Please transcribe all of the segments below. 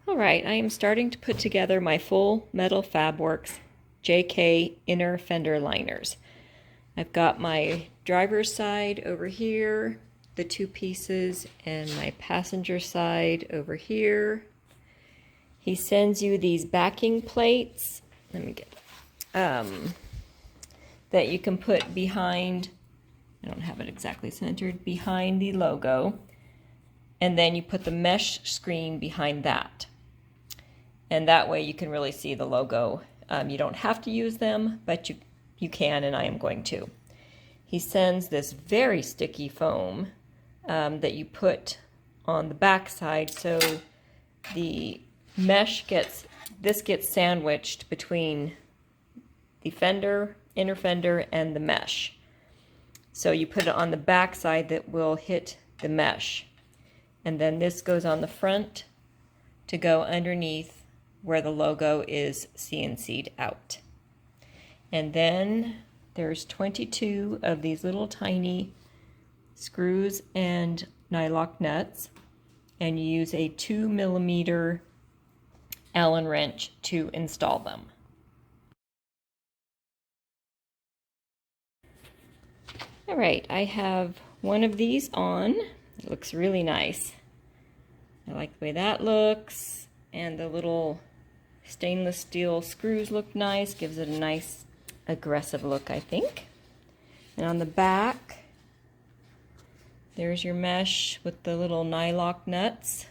All right, I am starting to put together my full Metal Fabworks JK inner fender liners. I've got my driver's side over here, the two pieces, and my passenger side over here. He sends you these backing plates, let me get that you can put behind, I don't have it exactly centered, behind the logo. And then you put the mesh screen behind that. And that way you can really see the logo. You don't have to use them, but you can, and I am going to. He sends this very sticky foam that you put on the back side, so the mesh gets sandwiched between the fender, inner fender, and the mesh. So you put it on the back side that will hit the mesh. And then this goes on the front to go underneath where the logo is CNC'd out. And then there's 22 of these little tiny screws and nylock nuts, and you use a 2mm Allen wrench to install them. All right, I have one of these on. It looks really nice. I like the way that looks, and the little stainless steel screws look nice, gives it a nice aggressive look, I think. And on the back, there's your mesh with the little nylock nuts.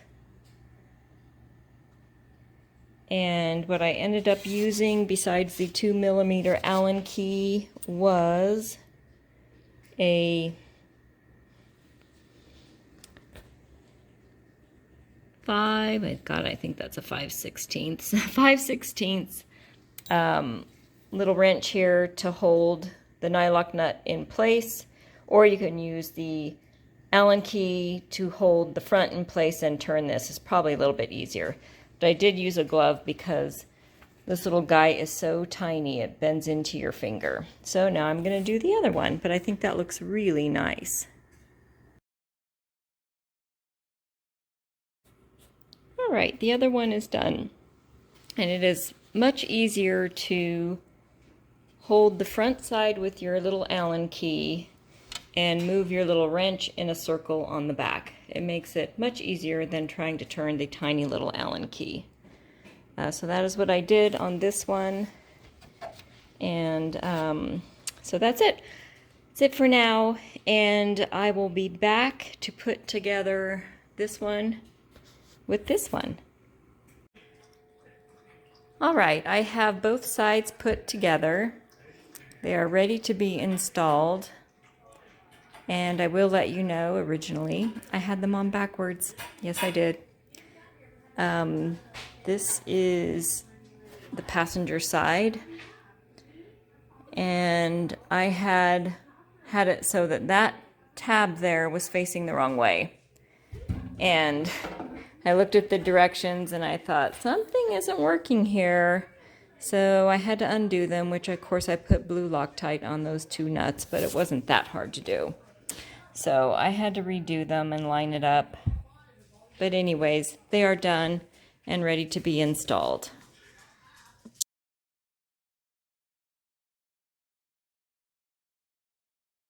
And what I ended up using besides the 2mm Allen key was a 5/16 little wrench here to hold the nylock nut in place, or you can use the Allen key to hold the front in place and turn this. It's probably a little bit easier. But I did use a glove because this little guy is so tiny it bends into your finger. So now I'm going to do the other one, but I think that looks really nice. All right, the other one is done, and it is much easier to hold the front side with your little Allen key and move your little wrench in a circle on the back. It makes it much easier than trying to turn the tiny little Allen key. So that is what I did on this one, and so that's it. That's it for now, and I will be back to put together this one with this one. All right, I have both sides put together. They are ready to be installed, and I will let you know, originally I had them on backwards. Yes, I did. This is the passenger side, and I had it so that tab there was facing the wrong way, and I looked at the directions and I thought something isn't working here, so I had to undo them, which of course I put blue Loctite on those two nuts, but it wasn't that hard to do. So I had to redo them and line it up. But anyways, they are done and ready to be installed.